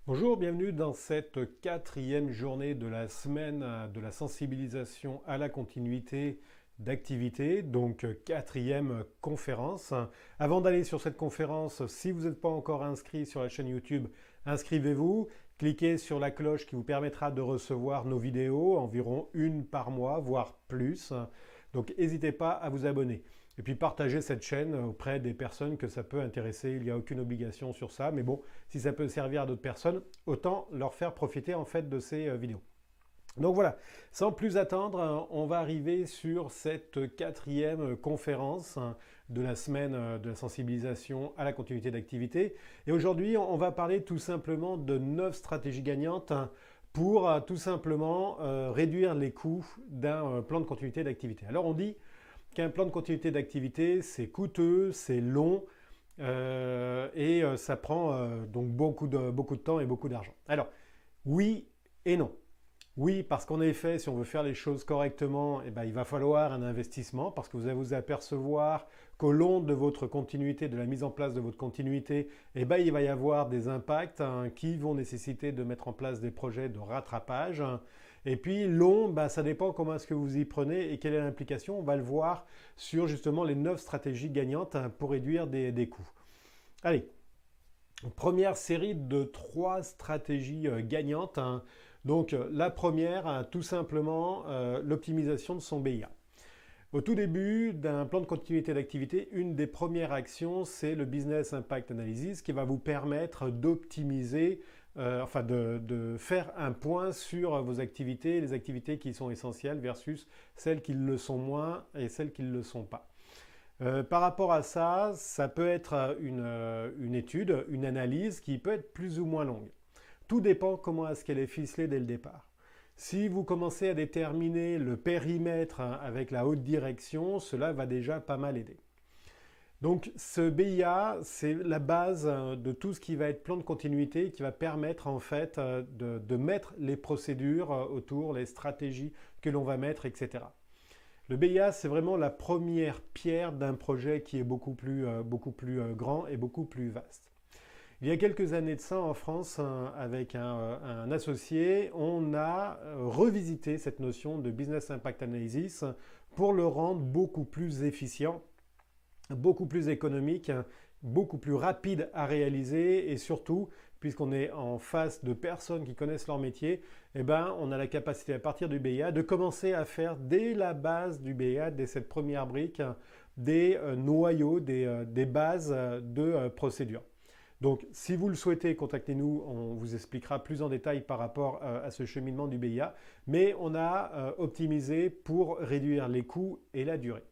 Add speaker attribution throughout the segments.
Speaker 1: Bonjour, bienvenue dans cette quatrième journée de la semaine de la sensibilisation à la continuité d'activité, donc quatrième conférence. Avant d'aller sur cette conférence, si vous n'êtes pas encore inscrit sur la chaîne YouTube, inscrivez-vous, cliquez sur la cloche qui vous permettra de recevoir nos vidéos, environ une par mois, voire plus. Donc n'hésitez pas à vous abonner. Et puis partagez cette chaîne auprès des personnes que ça peut intéresser. Il n'y a aucune obligation sur ça, mais bon, si ça peut servir à d'autres personnes, autant leur faire profiter en fait de ces vidéos. Donc voilà, sans plus attendre, on va arriver sur cette quatrième conférence de la semaine de la sensibilisation à la continuité d'activité. Et aujourd'hui, on va parler tout simplement de 9 stratégies gagnantes pour tout simplement réduire les coûts d'un plan de continuité d'activité. Alors on dit qu'un plan de continuité d'activité, c'est coûteux, c'est long et ça prend donc beaucoup de temps et beaucoup d'argent. Alors, oui et non. Oui, parce qu'en effet, si on veut faire les choses correctement, eh ben, il va falloir un investissement parce que vous allez vous apercevoir qu'au long de votre continuité, de la mise en place de votre continuité, eh ben, il va y avoir des impacts qui vont nécessiter de mettre en place des projets de rattrapage. Et puis long, ben, ça dépend comment est-ce que vous y prenez et quelle est l'implication. On va le voir sur justement les 9 stratégies gagnantes pour réduire des coûts. Allez, première série de 3 stratégies gagnantes. Donc la première, tout simplement, l'optimisation de son BIA. Au tout début d'un plan de continuité d'activité, une des premières actions, c'est le Business Impact Analysis qui va vous permettre d'optimiser, de faire un point sur vos activités, les activités qui sont essentielles versus celles qui le sont moins et celles qui ne le sont pas. Par rapport à ça, ça peut être une étude, une analyse qui peut être plus ou moins longue. Tout dépend comment est-ce qu'elle est ficelée dès le départ. Si vous commencez à déterminer le périmètre avec la haute direction, cela va déjà pas mal aider. Donc ce BIA, c'est la base de tout ce qui va être plan de continuité qui va permettre en fait de mettre les procédures autour, les stratégies que l'on va mettre, etc. Le BIA, c'est vraiment la première pierre d'un projet qui est beaucoup plus grand et beaucoup plus vaste. Il y a quelques années de ça en France, avec un associé, on a revisité cette notion de Business Impact Analysis pour le rendre beaucoup plus efficient, beaucoup plus économique, beaucoup plus rapide à réaliser et surtout, puisqu'on est en face de personnes qui connaissent leur métier, eh ben, on a la capacité à partir du BIA de commencer à faire dès la base du BIA, dès cette première brique, des noyaux, des bases de procédures. Donc, si vous le souhaitez, contactez-nous, on vous expliquera plus en détail par rapport à ce cheminement du BIA, mais on a optimisé pour réduire les coûts et la durée.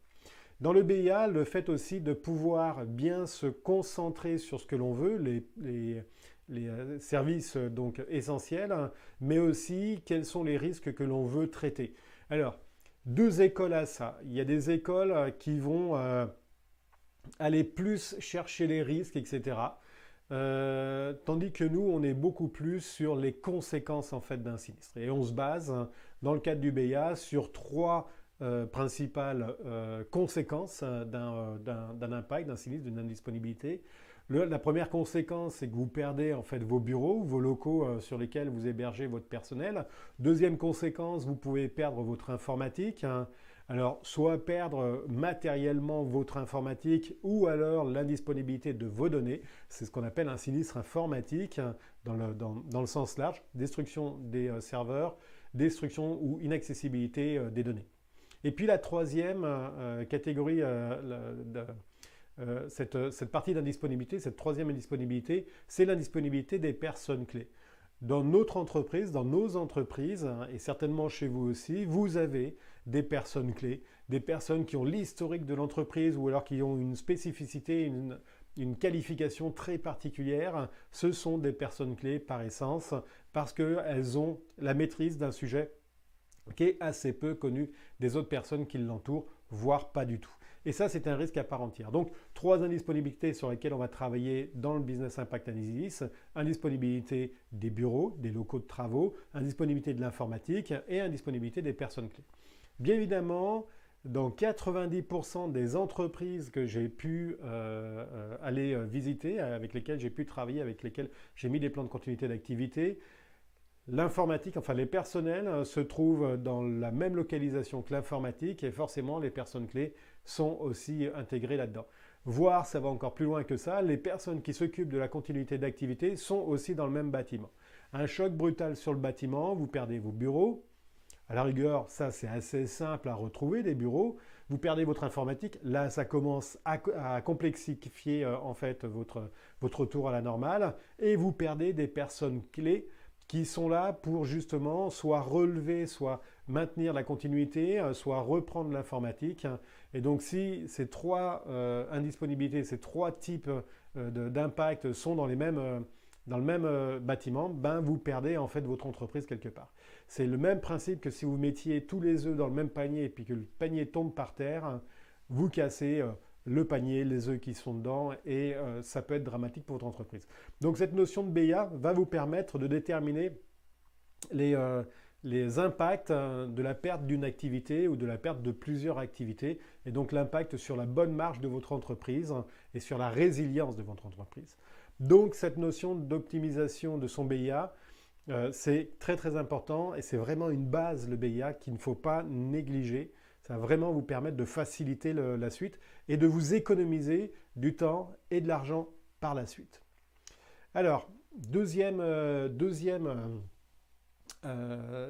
Speaker 1: Dans le BIA, le fait aussi de pouvoir bien se concentrer sur ce que l'on veut, les services donc essentiels, mais aussi quels sont les risques que l'on veut traiter. Alors, deux écoles à ça. Il y a des écoles qui vont aller plus chercher les risques, etc. Tandis que nous, on est beaucoup plus sur les conséquences en fait d'un sinistre. Et on se base, dans le cadre du BIA, sur trois principales conséquences d'un impact, d'un sinistre, d'une indisponibilité. La première conséquence, c'est que vous perdez en fait vos bureaux, vos locaux sur lesquels vous hébergez votre personnel. Deuxième conséquence, vous pouvez perdre votre informatique. Alors, soit perdre matériellement votre informatique ou alors l'indisponibilité de vos données. C'est ce qu'on appelle un sinistre informatique dans le sens large, destruction des serveurs, destruction ou inaccessibilité des données. Et puis la troisième catégorie, cette partie d'indisponibilité, cette troisième indisponibilité, c'est l'indisponibilité des personnes clés. Dans notre entreprise, dans nos entreprises, et certainement chez vous aussi, vous avez des personnes clés, des personnes qui ont l'historique de l'entreprise ou alors qui ont une spécificité, une qualification très particulière. Ce sont des personnes clés par essence parce qu'elles ont la maîtrise d'un sujet qui est assez peu connu des autres personnes qui l'entourent, voire pas du tout. Et ça, c'est un risque à part entière. Donc, trois indisponibilités sur lesquelles on va travailler dans le Business Impact Analysis. Indisponibilité des bureaux, des locaux de travaux, indisponibilité de l'informatique et indisponibilité des personnes clés. Bien évidemment, dans 90% des entreprises que j'ai pu aller visiter, avec lesquelles j'ai pu travailler, avec lesquelles j'ai mis des plans de continuité d'activité, l'informatique, enfin les personnels se trouvent dans la même localisation que l'informatique et forcément les personnes clés sont aussi intégrées là-dedans. Voire, ça va encore plus loin que ça, les personnes qui s'occupent de la continuité d'activité sont aussi dans le même bâtiment. Un choc brutal sur le bâtiment, vous perdez vos bureaux. À la rigueur, ça c'est assez simple à retrouver, des bureaux. Vous perdez votre informatique. Là, ça commence à complexifier en fait votre retour à la normale. Et vous perdez des personnes clés qui sont là pour justement soit relever, soit maintenir la continuité, soit reprendre l'informatique. Et donc si ces trois indisponibilités, ces trois types d'impact sont dans le même bâtiment, ben vous perdez en fait votre entreprise quelque part. C'est le même principe que si vous mettiez tous les œufs dans le même panier et puis que le panier tombe par terre, vous cassez le panier, les œufs qui sont dedans et ça peut être dramatique pour votre entreprise. Donc cette notion de BIA va vous permettre de déterminer les impacts de la perte d'une activité ou de la perte de plusieurs activités et donc l'impact sur la bonne marge de votre entreprise et sur la résilience de votre entreprise. Donc cette notion d'optimisation de son BIA, c'est très très important et c'est vraiment une base le BIA qu'il ne faut pas négliger. Ça va vraiment vous permettre de faciliter la suite et de vous économiser du temps et de l'argent par la suite. Alors, deuxième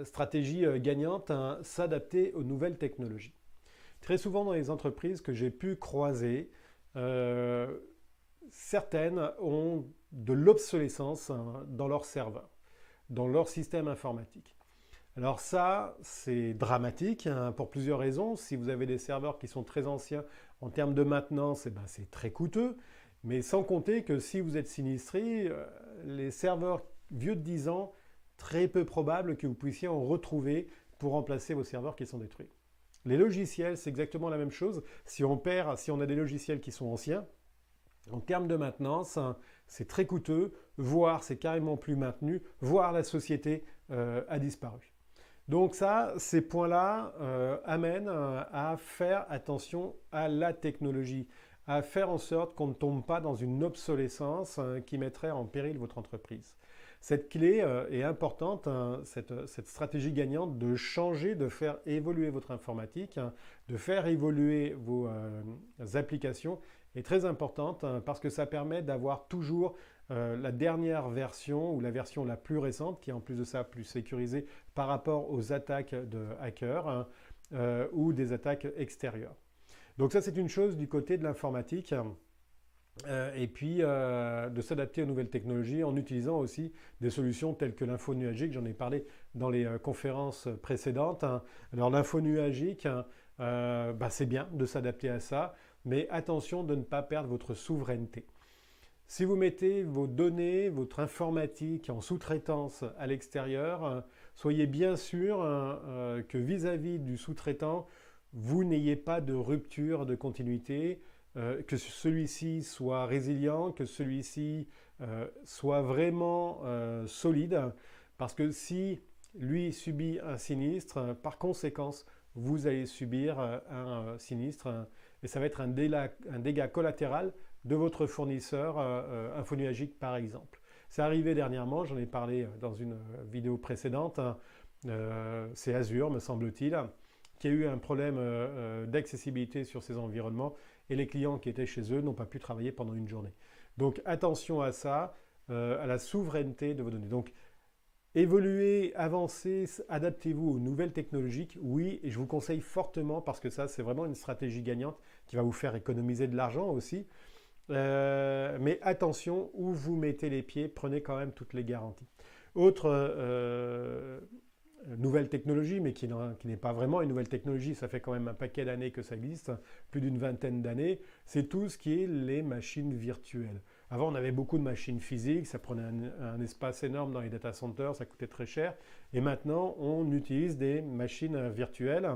Speaker 1: stratégie gagnante, hein, s'adapter aux nouvelles technologies. Très souvent dans les entreprises que j'ai pu croiser, certaines ont de l'obsolescence dans leurs serveurs, dans leur système informatique. Alors ça, c'est dramatique hein, pour plusieurs raisons. Si vous avez des serveurs qui sont très anciens en termes de maintenance, eh ben, c'est très coûteux. Mais sans compter que si vous êtes sinistré, les serveurs vieux de 10 ans, très peu probable que vous puissiez en retrouver pour remplacer vos serveurs qui sont détruits. Les logiciels, c'est exactement la même chose. Si on a des logiciels qui sont anciens, en termes de maintenance, c'est très coûteux, voire c'est carrément plus maintenu, voire la société a disparu. Donc ça, ces points-là amènent à faire attention à la technologie, à faire en sorte qu'on ne tombe pas dans une obsolescence qui mettrait en péril votre entreprise. Cette clé est importante, hein, cette stratégie gagnante de changer, de faire évoluer votre informatique, hein, de faire évoluer vos applications est très importante hein, parce que ça permet d'avoir toujours la dernière version ou la version la plus récente qui est en plus de ça plus sécurisée par rapport aux attaques de hackers hein, ou des attaques extérieures. Donc ça c'est une chose du côté de l'informatique. Et puis de s'adapter aux nouvelles technologies en utilisant aussi des solutions telles que l'info nuagique, j'en ai parlé dans les conférences précédentes. Hein. Alors l'info nuagique, c'est bien de s'adapter à ça, mais attention de ne pas perdre votre souveraineté. Si vous mettez vos données, votre informatique en sous-traitance à l'extérieur, soyez bien sûr que vis-à-vis du sous-traitant, vous n'ayez pas de rupture de continuité, que celui-ci soit résilient, que celui-ci soit vraiment solide, parce que si lui subit un sinistre, par conséquence, vous allez subir un sinistre et ça va être un dégât collatéral de votre fournisseur infonuagique par exemple. C'est arrivé dernièrement, j'en ai parlé dans une vidéo précédente, c'est Azure me semble-t-il, qui a eu un problème d'accessibilité sur ces environnements et les clients qui étaient chez eux n'ont pas pu travailler pendant une journée. Donc attention à ça, à la souveraineté de vos données. Donc évoluez, avancez, adaptez-vous aux nouvelles technologies, oui, et je vous conseille fortement parce que ça c'est vraiment une stratégie gagnante qui va vous faire économiser de l'argent aussi. Mais attention où vous mettez les pieds, prenez quand même toutes les garanties. Autre nouvelle technologie, mais qui n'est pas vraiment une nouvelle technologie, ça fait quand même un paquet d'années que ça existe, plus d'une vingtaine d'années, c'est tout ce qui est les machines virtuelles. Avant, on avait beaucoup de machines physiques, ça prenait un espace énorme dans les data centers, ça coûtait très cher, et maintenant, on utilise des machines virtuelles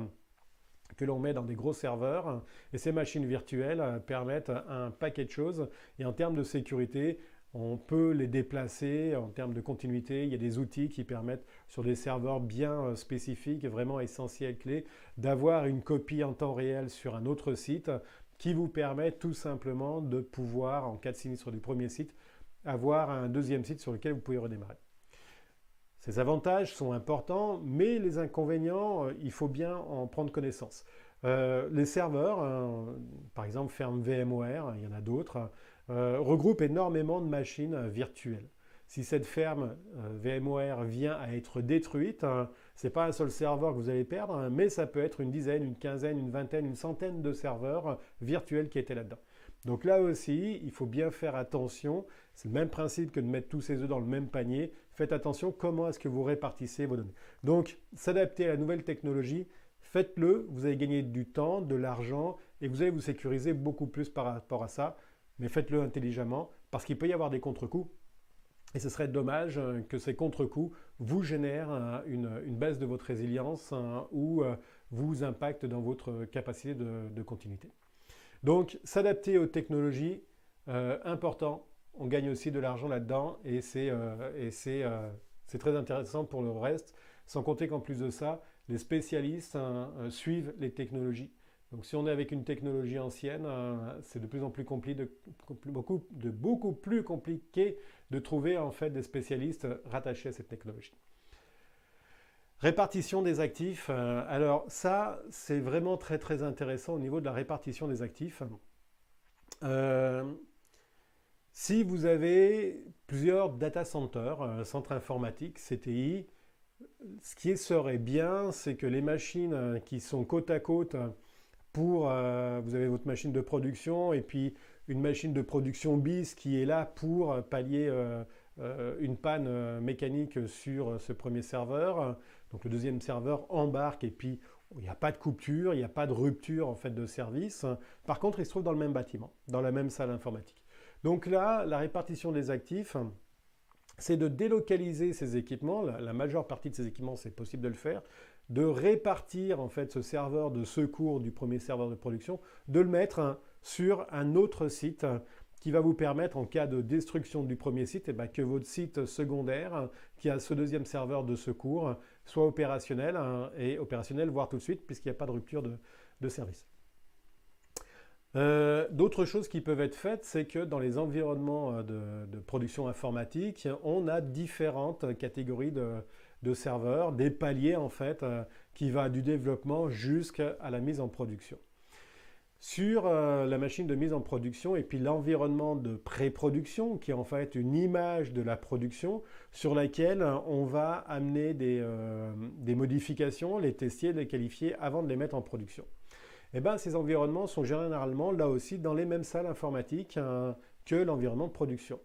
Speaker 1: que l'on met dans des gros serveurs, et ces machines virtuelles permettent un paquet de choses, et en termes de sécurité, on peut les déplacer en termes de continuité. Il y a des outils qui permettent sur des serveurs bien spécifiques, vraiment essentiels, clés, d'avoir une copie en temps réel sur un autre site qui vous permet tout simplement de pouvoir, en cas de sinistre du premier site, avoir un deuxième site sur lequel vous pouvez redémarrer. Ces avantages sont importants, mais les inconvénients, il faut bien en prendre connaissance. Les serveurs, par exemple ferme VMware, il y en a d'autres, regroupent énormément de machines virtuelles. Si cette ferme VMware vient à être détruite, ce n'est pas un seul serveur que vous allez perdre, mais ça peut être une dizaine, une quinzaine, une vingtaine, une centaine de serveurs virtuels qui étaient là-dedans. Donc là aussi, il faut bien faire attention. C'est le même principe que de mettre tous ses œufs dans le même panier. Faites attention comment est-ce que vous répartissez vos données. Donc, s'adapter à la nouvelle technologie, faites-le. Vous allez gagner du temps, de l'argent et vous allez vous sécuriser beaucoup plus par rapport à ça. Mais faites-le intelligemment parce qu'il peut y avoir des contre-coups. Et ce serait dommage que ces contre-coups vous génèrent une baisse de votre résilience ou vous impactent dans votre capacité de continuité. Donc, s'adapter aux technologies, important. On gagne aussi de l'argent là-dedans et c'est très intéressant pour le reste. Sans compter qu'en plus de ça, les spécialistes suivent les technologies. Donc, si on est avec une technologie ancienne, c'est de plus en plus compliqué, beaucoup plus compliqué de trouver en fait des spécialistes rattachés à cette technologie. Répartition des actifs. Alors ça, c'est vraiment très très intéressant au niveau de la répartition des actifs. Si vous avez plusieurs data centers, centres informatiques, CTI, ce qui serait bien, c'est que les machines qui sont côte à côte vous avez votre machine de production et puis une machine de production bis qui est là pour pallier une panne mécanique sur ce premier serveur. Donc le deuxième serveur embarque et puis il n'y a pas de coupure, il n'y a pas de rupture en fait de service. Par contre, il se trouve dans le même bâtiment, dans la même salle informatique. Donc là, la répartition des actifs, c'est de délocaliser ces équipements. La majeure partie de ces équipements, c'est possible de le faire, de répartir en fait ce serveur de secours du premier serveur de production, de le mettre sur un autre site qui va vous permettre, en cas de destruction du premier site, que votre site secondaire, qui a ce deuxième serveur de secours, soit opérationnel, et opérationnel, voire tout de suite, puisqu'il n'y a pas de rupture de service. D'autres choses qui peuvent être faites, c'est que dans les environnements de production informatique, on a différentes catégories de serveurs, des paliers en fait, qui va du développement jusqu'à la mise en production. Sur la machine de mise en production et puis l'environnement de pré-production, qui est en fait une image de la production sur laquelle on va amener des modifications, les tester, les qualifier avant de les mettre en production. Et ces environnements sont généralement là aussi dans les mêmes salles informatiques que l'environnement de production.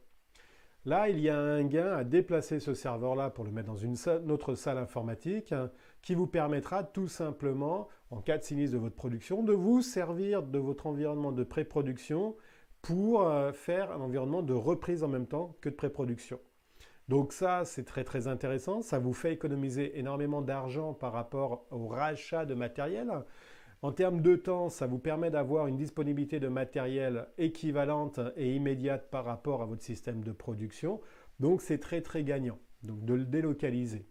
Speaker 1: Là, il y a un gain à déplacer ce serveur-là pour le mettre dans une autre salle informatique qui vous permettra tout simplement, en cas de sinistre de votre production, de vous servir de votre environnement de pré-production pour faire un environnement de reprise en même temps que de pré-production. Donc ça, c'est très très intéressant. Ça vous fait économiser énormément d'argent par rapport au rachat de matériel. En termes de temps, ça vous permet d'avoir une disponibilité de matériel équivalente et immédiate par rapport à votre système de production. Donc c'est très très gagnant donc, de le délocaliser.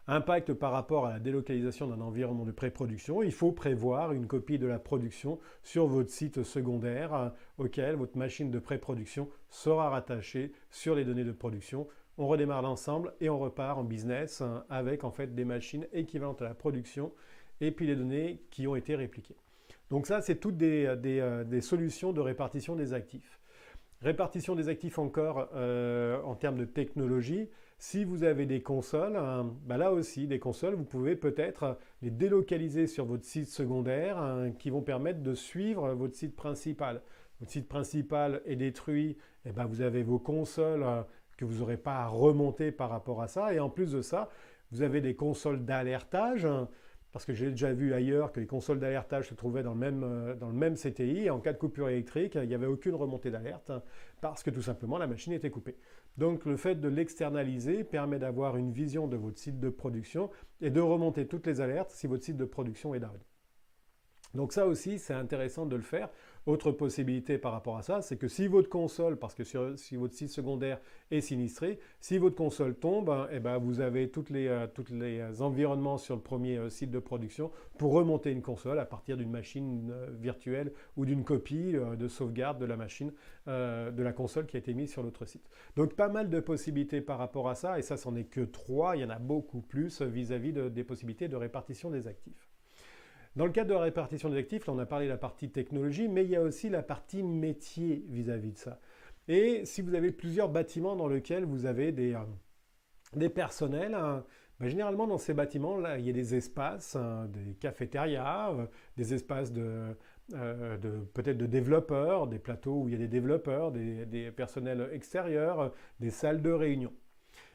Speaker 1: Impact par rapport à la délocalisation d'un environnement de pré-production, il faut prévoir une copie de la production sur votre site secondaire auquel votre machine de pré-production sera rattachée sur les données de production. On redémarre l'ensemble et on repart en business avec en fait des machines équivalentes à la production et puis les données qui ont été répliquées. Donc ça, c'est toutes des solutions de répartition des actifs. Répartition des actifs encore en termes de technologie. Si vous avez des consoles, là aussi, des consoles, vous pouvez peut-être les délocaliser sur votre site secondaire qui vont permettre de suivre votre site principal. Votre site principal est détruit, et vous avez vos consoles que vous n'aurez pas à remonter par rapport à ça. Et en plus de ça, vous avez des consoles d'alertage. Parce que j'ai déjà vu ailleurs que les consoles d'alertage se trouvaient dans le même CTI et en cas de coupure électrique, il n'y avait aucune remontée d'alerte parce que tout simplement la machine était coupée. Donc le fait de l'externaliser permet d'avoir une vision de votre site de production et de remonter toutes les alertes si votre site de production est down. Donc ça aussi, c'est intéressant de le faire Autre possibilité par rapport à ça, c'est que si votre console, parce que si votre site secondaire est sinistré, si votre console tombe, eh ben, vous avez tous les environnements sur le premier site de production pour remonter une console à partir d'une machine virtuelle ou d'une copie de sauvegarde de la machine, de la console qui a été mise sur l'autre site. Donc pas mal de possibilités par rapport à ça, et ça, c'en est que 3, il y en a beaucoup plus vis-à-vis des possibilités de répartition des actifs. Dans le cadre de la répartition des actifs, là on a parlé de la partie technologie, mais il y a aussi la partie métier vis-à-vis de ça. Et si vous avez plusieurs bâtiments dans lesquels vous avez des personnels, ben généralement dans ces bâtiments, là, il y a des espaces, des cafétérias, des espaces peut-être de développeurs, des plateaux où il y a des développeurs, des personnels extérieurs, des salles de réunion.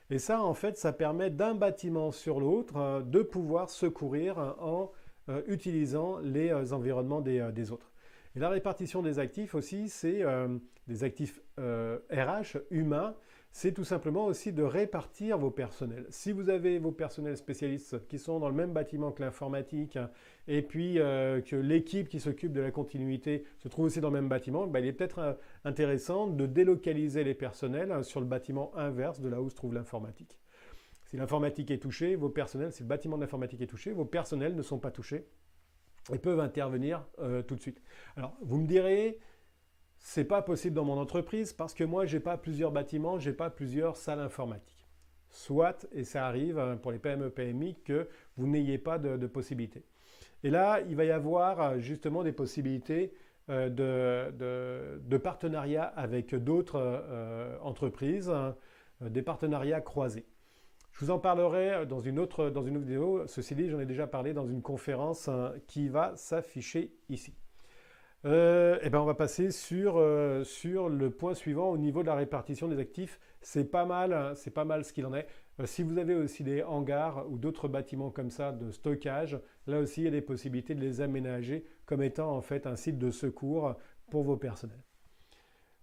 Speaker 1: Et ça, en fait, ça permet d'un bâtiment sur l'autre de pouvoir secourir en utilisant les environnements des autres. Et la répartition des actifs aussi, c'est des actifs RH, humains, c'est tout simplement aussi de répartir vos personnels. Si vous avez vos personnels spécialistes qui sont dans le même bâtiment que l'informatique, et puis que l'équipe qui s'occupe de la continuité se trouve aussi dans le même bâtiment, ben, il est peut-être intéressant de délocaliser les personnels sur le bâtiment inverse de là où se trouve l'informatique. Si l'informatique est touchée, vos personnels, si le bâtiment de l'informatique est touché, vos personnels ne sont pas touchés et peuvent intervenir tout de suite. Alors, vous me direz, c'est pas possible dans mon entreprise parce que moi, j'ai pas plusieurs bâtiments, j'ai pas plusieurs salles informatiques. Soit, et ça arrive pour les PME, PMI, que vous n'ayez pas de possibilité. Et là, il va y avoir justement des possibilités de partenariat avec d'autres entreprises, des partenariats croisés. Je vous en parlerai dans une autre vidéo. Ceci dit, j'en ai déjà parlé dans une conférence qui va s'afficher ici. Et ben on va passer sur le point suivant au niveau de la répartition des actifs. C'est pas mal ce qu'il en est. Si vous avez aussi des hangars ou d'autres bâtiments comme ça de stockage, là aussi il y a des possibilités de les aménager comme étant en fait un site de secours pour vos personnels.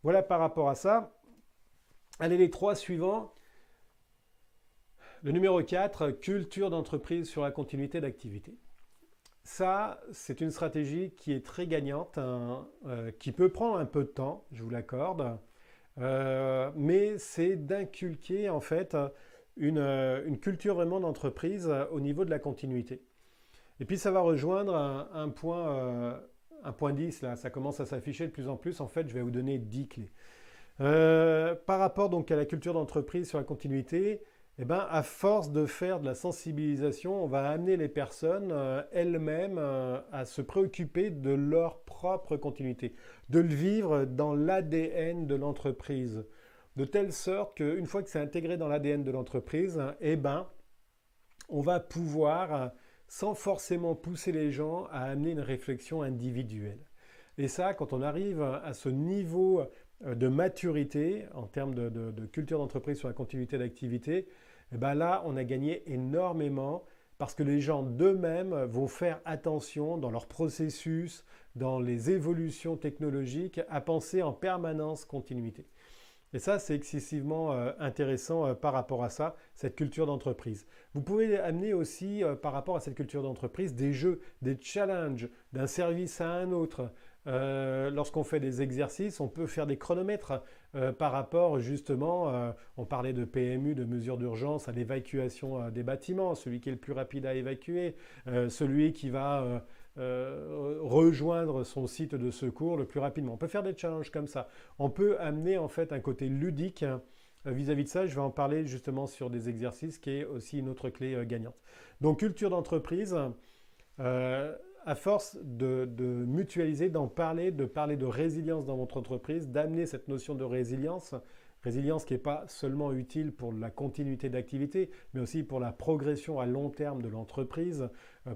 Speaker 1: Voilà par rapport à ça. Allez, les 3 suivants. Le numéro 4, culture d'entreprise sur la continuité d'activité. Ça, c'est une stratégie qui est très gagnante, qui peut prendre un peu de temps, je vous l'accorde, mais c'est d'inculquer en fait une culture vraiment d'entreprise au niveau de la continuité. Et puis ça va rejoindre un point 10, là, ça commence à s'afficher de plus en plus, en fait je vais vous donner 10 clés. Par rapport donc à la culture d'entreprise sur la continuité, eh ben, à force de faire de la sensibilisation, on va amener les personnes elles-mêmes à se préoccuper de leur propre continuité, de le vivre dans l'ADN de l'entreprise, de telle sorte qu'une fois que c'est intégré dans l'ADN de l'entreprise, eh ben, on va pouvoir, sans forcément pousser les gens, à amener une réflexion individuelle. Et ça, quand on arrive à ce niveau de maturité en termes de culture d'entreprise sur la continuité d'activité, et ben là, on a gagné énormément parce que les gens d'eux-mêmes vont faire attention dans leur processus, dans les évolutions technologiques, à penser en permanence continuité. Et ça, c'est excessivement intéressant par rapport à ça, cette culture d'entreprise. Vous pouvez amener aussi, par rapport à cette culture d'entreprise, des jeux, des challenges d'un service à un autre. Lorsqu'on fait des exercices, on peut faire des chronomètres par rapport justement, on parlait de PMU, de mesures d'urgence à l'évacuation des bâtiments, celui qui est le plus rapide à évacuer, celui qui va rejoindre son site de secours le plus rapidement. On peut faire des challenges comme ça. On peut amener en fait un côté ludique vis-à-vis de ça. Je vais en parler justement sur des exercices qui est aussi une autre clé gagnante. Donc culture d'entreprise, à force de mutualiser, de parler de résilience dans votre entreprise, d'amener cette notion de résilience qui n'est pas seulement utile pour la continuité d'activité, mais aussi pour la progression à long terme de l'entreprise,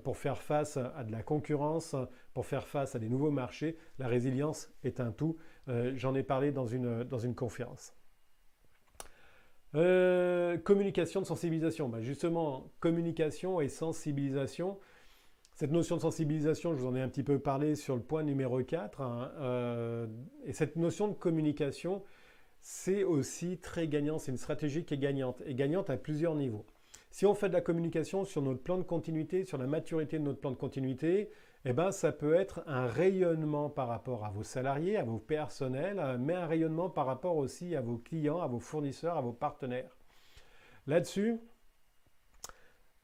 Speaker 1: pour faire face à de la concurrence, pour faire face à des nouveaux marchés. La résilience est un tout. J'en ai parlé dans une conférence. Communication de sensibilisation. Ben justement, communication et sensibilisation. Cette notion de sensibilisation, je vous en ai un petit peu parlé sur le point numéro 4. Et cette notion de communication, c'est aussi très gagnant. C'est une stratégie qui est gagnante, et gagnante à plusieurs niveaux. Si on fait de la communication sur notre plan de continuité, sur la maturité de notre plan de continuité, eh ben, ça peut être un rayonnement par rapport à vos salariés, à vos personnels, mais un rayonnement par rapport aussi à vos clients, à vos fournisseurs, à vos partenaires. Là-dessus,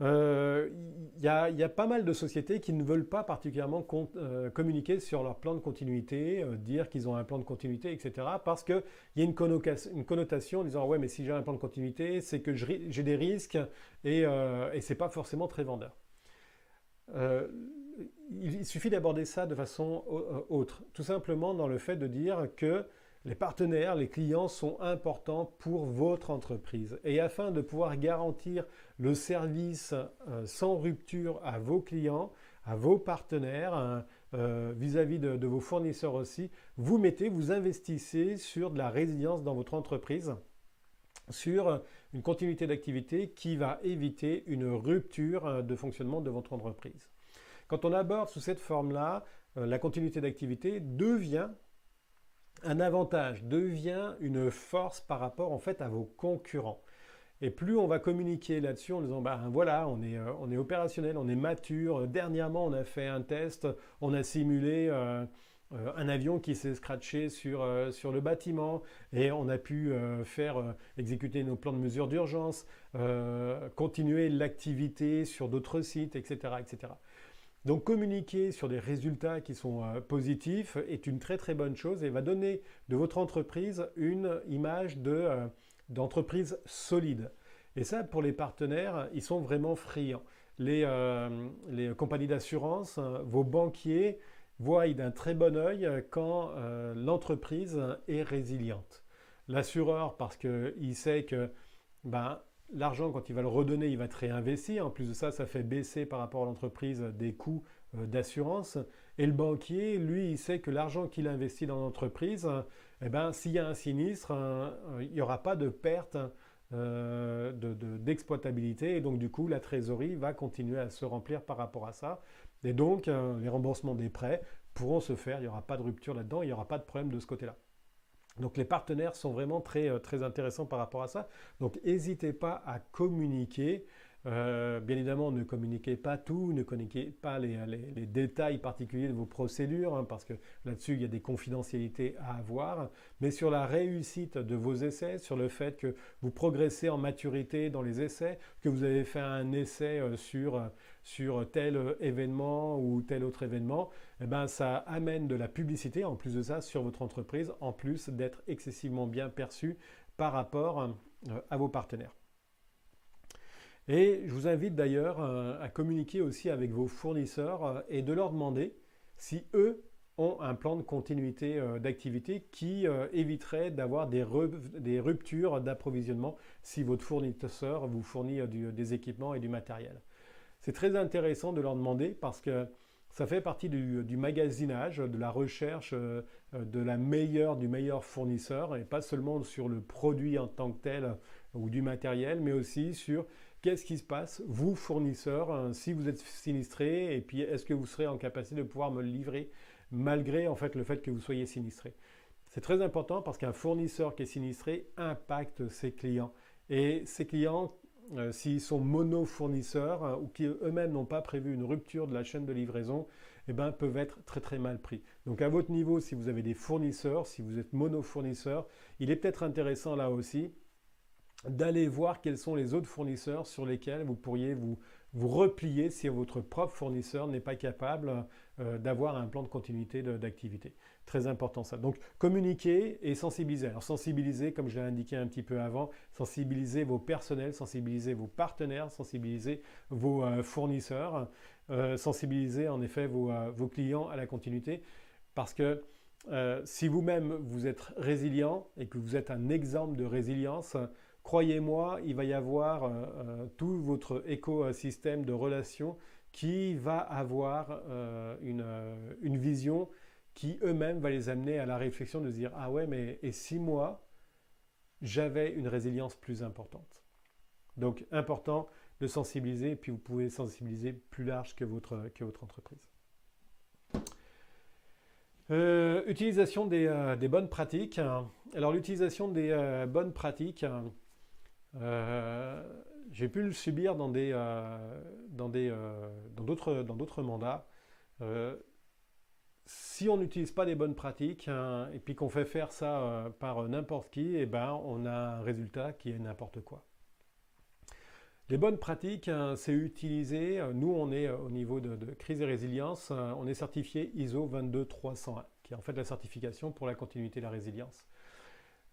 Speaker 1: il y a pas mal de sociétés qui ne veulent pas particulièrement communiquer sur leur plan de continuité, dire qu'ils ont un plan de continuité, etc. Parce qu'il y a une connotation en disant ouais, mais si j'ai un plan de continuité, c'est que j'ai des risques et c'est pas forcément très vendeur. Euh, il suffit d'aborder ça de façon autre, tout simplement dans le fait de dire que les partenaires, les clients sont importants pour votre entreprise. Et afin de pouvoir garantir le service sans rupture à vos clients, à vos partenaires, vis-à-vis de vos fournisseurs aussi, vous investissez sur de la résilience dans votre entreprise, sur une continuité d'activité qui va éviter une rupture de fonctionnement de votre entreprise. Quand on aborde sous cette forme-là, la continuité d'activité devient un avantage, devient une force par rapport en fait à vos concurrents. Et plus on va communiquer là-dessus en disant ben voilà, on est opérationnel, on est mature. Dernièrement, on a fait un test, on a simulé un avion qui s'est scratché sur le bâtiment et on a pu exécuter nos plans de mesure d'urgence, continuer l'activité sur d'autres sites, etc., etc. Donc communiquer sur des résultats qui sont positifs est une très très bonne chose et va donner de votre entreprise une image d'entreprise solide. Et ça, pour les partenaires, ils sont vraiment friands. Les compagnies d'assurance, vos banquiers voient d'un très bon œil quand l'entreprise est résiliente. L'assureur, parce qu'il sait que l'argent, quand il va le redonner, il va être réinvesti. En plus de ça, ça fait baisser par rapport à l'entreprise des coûts d'assurance. Et le banquier, lui, il sait que l'argent qu'il investit dans l'entreprise, s'il y a un sinistre, il n'y aura pas de perte d'exploitabilité. Et donc, du coup, la trésorerie va continuer à se remplir par rapport à ça. Et donc, les remboursements des prêts pourront se faire. Il n'y aura pas de rupture là-dedans. Il n'y aura pas de problème de ce côté-là. Donc les partenaires sont vraiment très, très intéressants par rapport à ça. Donc n'hésitez pas à communiquer. Bien évidemment, ne communiquez pas tout, ne communiquez pas les détails particuliers de vos procédures, hein, parce que là-dessus, il y a des confidentialités à avoir. Mais sur la réussite de vos essais, sur le fait que vous progressez en maturité dans les essais, que vous avez fait un essai sur tel événement ou tel autre événement, ça amène de la publicité en plus de ça sur votre entreprise, en plus d'être excessivement bien perçu par rapport à vos partenaires. Et je vous invite d'ailleurs à communiquer aussi avec vos fournisseurs et de leur demander si eux ont un plan de continuité d'activité qui éviterait d'avoir des ruptures d'approvisionnement si votre fournisseur vous fournit des équipements et du matériel. C'est très intéressant de leur demander parce que ça fait partie du magasinage, de la recherche du meilleur fournisseur et pas seulement sur le produit en tant que tel ou du matériel, mais aussi sur qu'est-ce qui se passe, vous fournisseurs, si vous êtes sinistré et puis est-ce que vous serez en capacité de pouvoir me le livrer malgré en fait le fait que vous soyez sinistré. C'est très important parce qu'un fournisseur qui est sinistré impacte ses clients et ses clients s'ils sont mono-fournisseurs ou qui eux-mêmes n'ont pas prévu une rupture de la chaîne de livraison, peuvent être très très mal pris. Donc à votre niveau, si vous avez des fournisseurs, si vous êtes mono-fournisseur, il est peut-être intéressant là aussi d'aller voir quels sont les autres fournisseurs sur lesquels vous pourriez vous replier si votre propre fournisseur n'est pas capable d'avoir un plan de continuité d'activité. Très important ça. Donc communiquer et sensibiliser. Alors sensibiliser, comme je l'ai indiqué un petit peu avant, sensibiliser vos personnels, sensibiliser vos partenaires, sensibiliser vos fournisseurs, sensibiliser en effet vos clients à la continuité. Parce que si vous-même vous êtes résilient et que vous êtes un exemple de résilience, croyez-moi, il va y avoir tout votre écosystème de relations qui va avoir une vision qui eux-mêmes va les amener à la réflexion de se dire « Ah ouais, mais et si moi, j'avais une résilience plus importante ?» Donc, important de sensibiliser, et puis vous pouvez sensibiliser plus large que votre entreprise. Utilisation des bonnes pratiques. Alors, l'utilisation des bonnes pratiques, j'ai pu le subir dans d'autres mandats. Euh, Si on n'utilise pas les bonnes pratiques hein, et puis qu'on fait faire ça par n'importe qui, eh ben, on a un résultat qui est n'importe quoi. Les bonnes pratiques, hein, c'est utiliser, nous on est au niveau de crise et résilience, on est certifié ISO 22301, qui est en fait la certification pour la continuité et la résilience.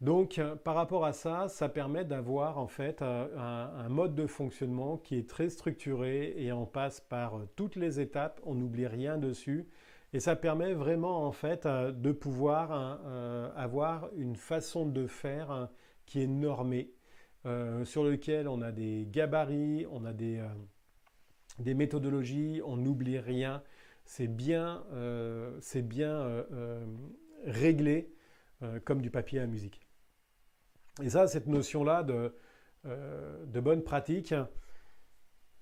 Speaker 1: Donc par rapport à ça, ça permet d'avoir en fait un mode de fonctionnement qui est très structuré et on passe par toutes les étapes, on n'oublie rien dessus. Et ça permet vraiment en fait de pouvoir avoir une façon de faire qui est normée, sur lequel on a des gabarits, on a des méthodologies, on n'oublie rien. C'est bien réglé comme du papier à musique. Et ça, cette notion-là de bonne pratique,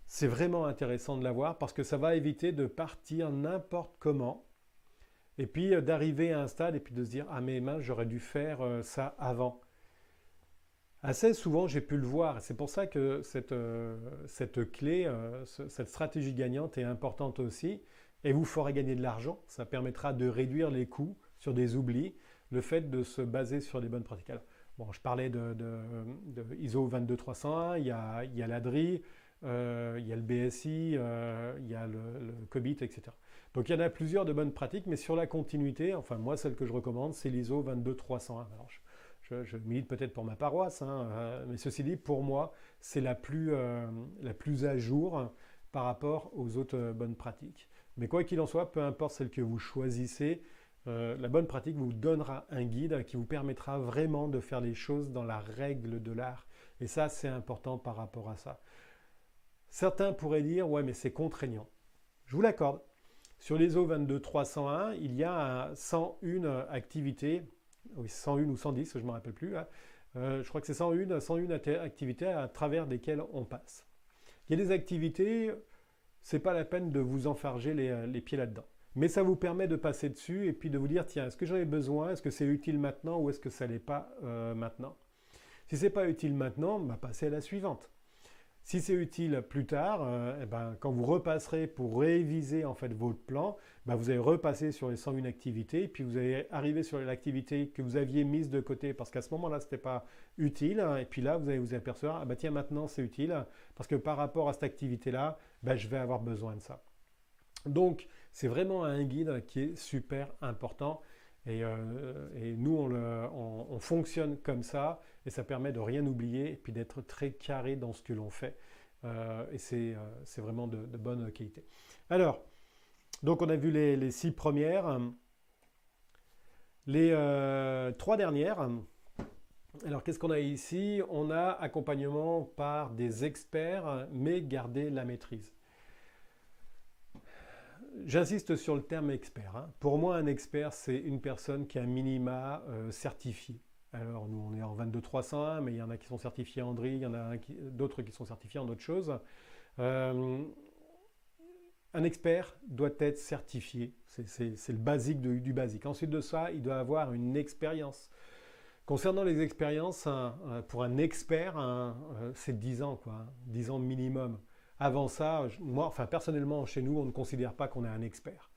Speaker 1: c'est vraiment intéressant de l'avoir parce que ça va éviter de partir n'importe comment et puis d'arriver à un stade et puis de se dire ah mais mince j'aurais dû faire ça avant. Assez souvent j'ai pu le voir. C'est pour ça que cette clé, cette stratégie gagnante est importante aussi et vous fera gagner de l'argent. Ça permettra de réduire les coûts sur des oublis, le fait de se baser sur les bonnes pratiques. Alors, bon, je parlais de ISO 22301, il y a l'ADRI, il y a le BSI, il y a le COBIT, etc. Donc il y en a plusieurs de bonnes pratiques, mais sur la continuité, enfin moi celle que je recommande, c'est l'ISO 22301. Alors je milite peut-être pour ma paroisse, hein, mais ceci dit, pour moi, c'est la plus à jour par rapport aux autres bonnes pratiques. Mais quoi qu'il en soit, peu importe celle que vous choisissez, la bonne pratique vous donnera un guide qui vous permettra vraiment de faire les choses dans la règle de l'art. Et ça, c'est important par rapport à ça. Certains pourraient dire, ouais, mais c'est contraignant. Je vous l'accorde. Sur l'ISO 22301, il y a 101 activités, oui, 101 ou 110, je ne me rappelle plus. Hein. Je crois que c'est 101 activités à travers lesquelles on passe. Il y a des activités, ce n'est pas la peine de vous enfarger les pieds là-dedans. Mais ça vous permet de passer dessus et puis de vous dire, tiens, est-ce que j'en ai besoin? Est-ce que c'est utile maintenant ou est-ce que ça ne l'est pas maintenant? Si ce n'est pas utile maintenant, bah, passez à la suivante. Si c'est utile plus tard, eh ben, quand vous repasserez pour réviser en fait votre plan, ben, vous allez repasser sur les 101 activités, et puis vous allez arriver sur l'activité que vous aviez mise de côté parce qu'à ce moment-là, ce n'était pas utile. Hein, et puis là, vous allez vous apercevoir, ah ben, tiens, maintenant c'est utile parce que par rapport à cette activité-là, ben, je vais avoir besoin de ça. Donc, c'est vraiment un guide qui est super important. Et nous, on fonctionne comme ça et ça permet de rien oublier et puis d'être très carré dans ce que l'on fait. Et c'est vraiment de bonne qualité. Alors, donc on a vu les 6 premières. Les 3 dernières. Alors, qu'est-ce qu'on a ici? On a accompagnement par des experts, mais garder la maîtrise. J'insiste sur le terme expert. Hein. Pour moi, un expert, c'est une personne qui est un minima certifié. Alors, nous, on est en 22301, mais il y en a qui sont certifiés en DRI, il y en a d'autres qui sont certifiés en d'autres choses. Un expert doit être certifié. C'est le basique du basique. Ensuite de ça, il doit avoir une expérience. Concernant les expériences, pour un expert, c'est 10 ans, quoi, 10 ans minimum. Avant ça, moi, enfin personnellement, chez nous, on ne considère pas qu'on est un expert.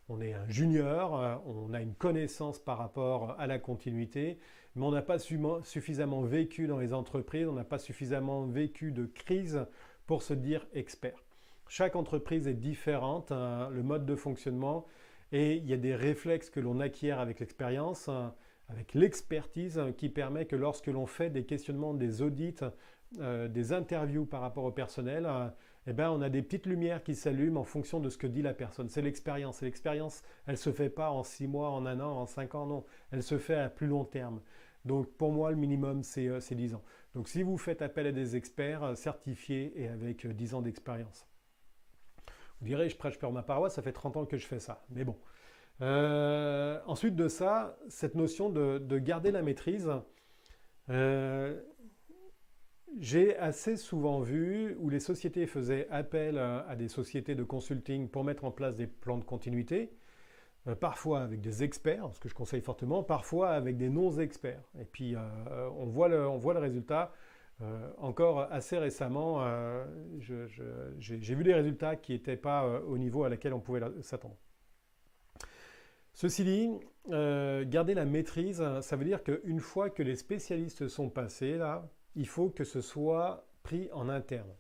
Speaker 1: On est un junior, on a une connaissance par rapport à la continuité, mais on n'a pas suffisamment vécu dans les entreprises, on n'a pas suffisamment vécu de crise pour se dire expert. Chaque entreprise est différente, le mode de fonctionnement, et il y a des réflexes que l'on acquiert avec l'expérience, avec l'expertise qui permet que lorsque l'on fait des questionnements, des audits, des interviews par rapport au personnel, eh ben, on a des petites lumières qui s'allument en fonction de ce que dit la personne. C'est l'expérience. Et l'expérience, elle ne se fait pas en 6 mois, en 1 an, en 5 ans, non. Elle se fait à plus long terme. Donc pour moi, le minimum, c'est 10 ans. Donc si vous faites appel à des experts certifiés et avec 10 ans d'expérience. Vous direz, je prêche pour ma paroisse, ça fait 30 ans que je fais ça. Mais bon. Ensuite de ça, cette notion de garder la maîtrise, j'ai assez souvent vu où les sociétés faisaient appel à des sociétés de consulting pour mettre en place des plans de continuité, parfois avec des experts, ce que je conseille fortement, parfois avec des non-experts. Et puis on voit le résultat. Encore assez récemment, j'ai vu des résultats qui n'étaient pas au niveau à laquelle on pouvait s'attendre. Ceci dit, garder la maîtrise, ça veut dire qu'une fois que les spécialistes sont passés, là, il faut que ce soit pris en interne.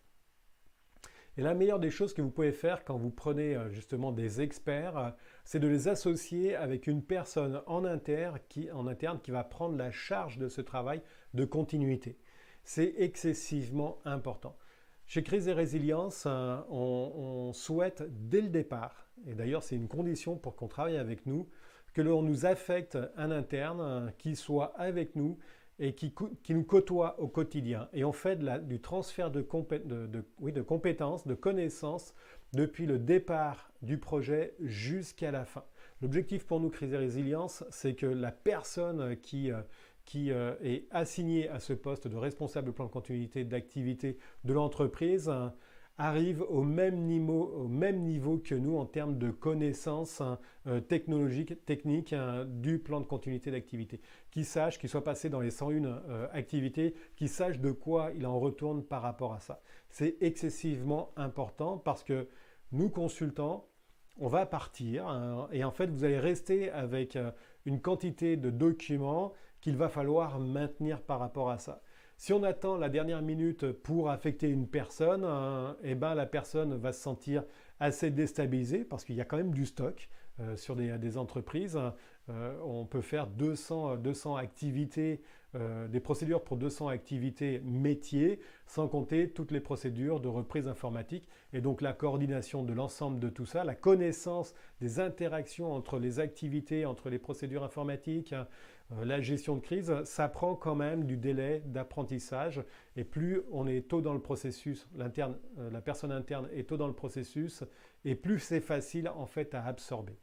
Speaker 1: Et la meilleure des choses que vous pouvez faire quand vous prenez justement des experts, c'est de les associer avec une personne en interne qui va prendre la charge de ce travail de continuité. C'est excessivement important. Chez Crise et Résilience, on souhaite dès le départ, et d'ailleurs c'est une condition pour qu'on travaille avec nous, que l'on nous affecte un interne qui soit avec nous et qui nous côtoie au quotidien. Et on fait du transfert de compétences, de connaissances, depuis le départ du projet jusqu'à la fin. L'objectif pour nous, Crise et Résilience, c'est que la personne qui est assignée à ce poste de responsable plan de continuité d'activité de l'entreprise arrive au même niveau que nous en termes de connaissances technologiques, techniques du plan de continuité d'activité. Qu'il sache, qu'il soit passé dans les 101 activités, qu'il sache de quoi il en retourne par rapport à ça. C'est excessivement important parce que nous, consultants, on va partir et en fait, vous allez rester avec une quantité de documents qu'il va falloir maintenir par rapport à ça. Si on attend la dernière minute pour affecter une personne, eh ben la personne va se sentir assez déstabilisée parce qu'il y a quand même du stock sur des entreprises. On peut faire 200 activités, des procédures pour 200 activités métiers, sans compter toutes les procédures de reprise informatique. Et donc la coordination de l'ensemble de tout ça, la connaissance des interactions entre les activités, entre les procédures informatiques, la gestion de crise, ça prend quand même du délai d'apprentissage et plus on est tôt dans le processus, la personne interne est tôt dans le processus et plus c'est facile en fait à absorber.